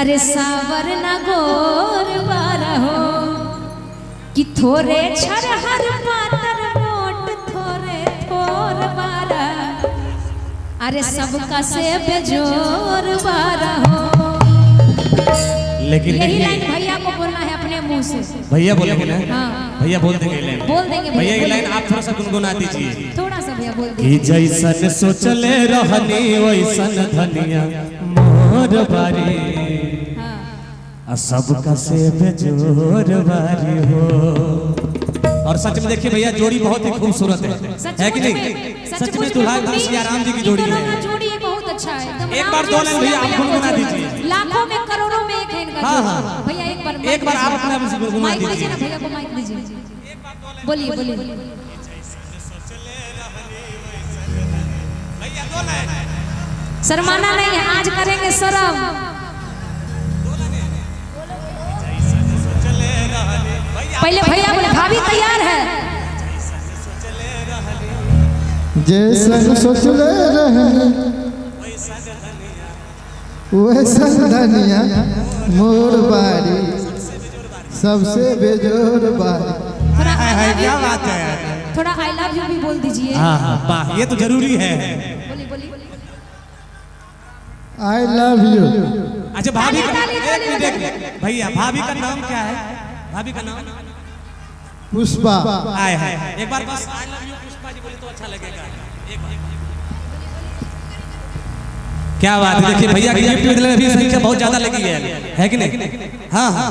अरे सावर ना गोर बारा हो कि थोरे छर हर पातर मोट थोरे थोर बारा। अरे सबका से बेजोर बारा हो। लेकिन यही लाइन भैया को बोलना है अपने मुंह से। भैया बोलेंगे ना? हाँ भैया बोल देंगे लाइन। बोल देंगे भैया ये लाइन आप थोड़ा सा गुनगुना दीजिए। थोड़ा सा भैया बोल कि जैसन सोचले रहनी वैसन धनिया मोर बारी सबका से बेजोर बारी हो। और सच में देखिए भैया जोड़ी बहुत ही खूबसूरत है कि नहीं? सच में दुल्हा सिया राम जी की जोड़ी है। जोड़ी बहुत अच्छा है। एक बार दो लाइन भैया आप गुनगुना दीजिए। लाखों में करोड़ों में एक है इनका। हाँ भैया एक बार आप अपने आप से गुनगुना दीजिए। भैया को माइक दीजिए। बोलिए बोलिए। शर्माना नहीं है, आज करेंगे शर्म। पहले भैया बोले भाभी तैयार है। जैसन सोचले रहनी वैसन धनिया मोर बारी सबसे बेजोर बारी। क्या बात है। थोड़ा आई लव यू भी बोल दीजिए। हाँ ये तो जरूरी है। बोलिए बोलिए। I love you. अच्छा भाभी का भैया भाभी का नाम क्या है? भाभी का नाम पुष्पा। आए है एक बार बस I love you Pushpa ji बोले तो अच्छा लगेगा। क्या बात है। देखिए भैया की गिफ्ट में भी संख्या बहुत ज्यादा लगी है कि नहीं? हाँ हाँ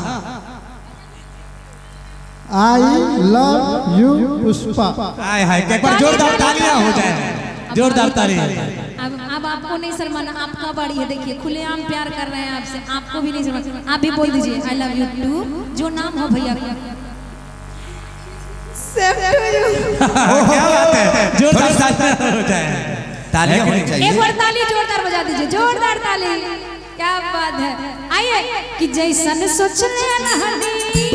आई लव यू पुष्पा। आए हाय एक बार जोरदार तालियां हो जाए। जोरदार तालियां। अब आपको नहीं शर्माना, आपका बारी है। देखिए खुलेआम प्यार कर रहे हैं आपसे, आपको भी नहीं शर्माना। आप भी बोल दीजिए आई लव यू टू जो नाम हो भैया का। क्या बात है। जोरदार तालियां हो जाए। तालियां होनी चाहिए। एक बार ताली जोरदार बजा दीजिए। जोरदार ताली। क्या बात है। आइए कि जैसन सोचले रहनी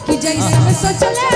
कि जैसन सोचले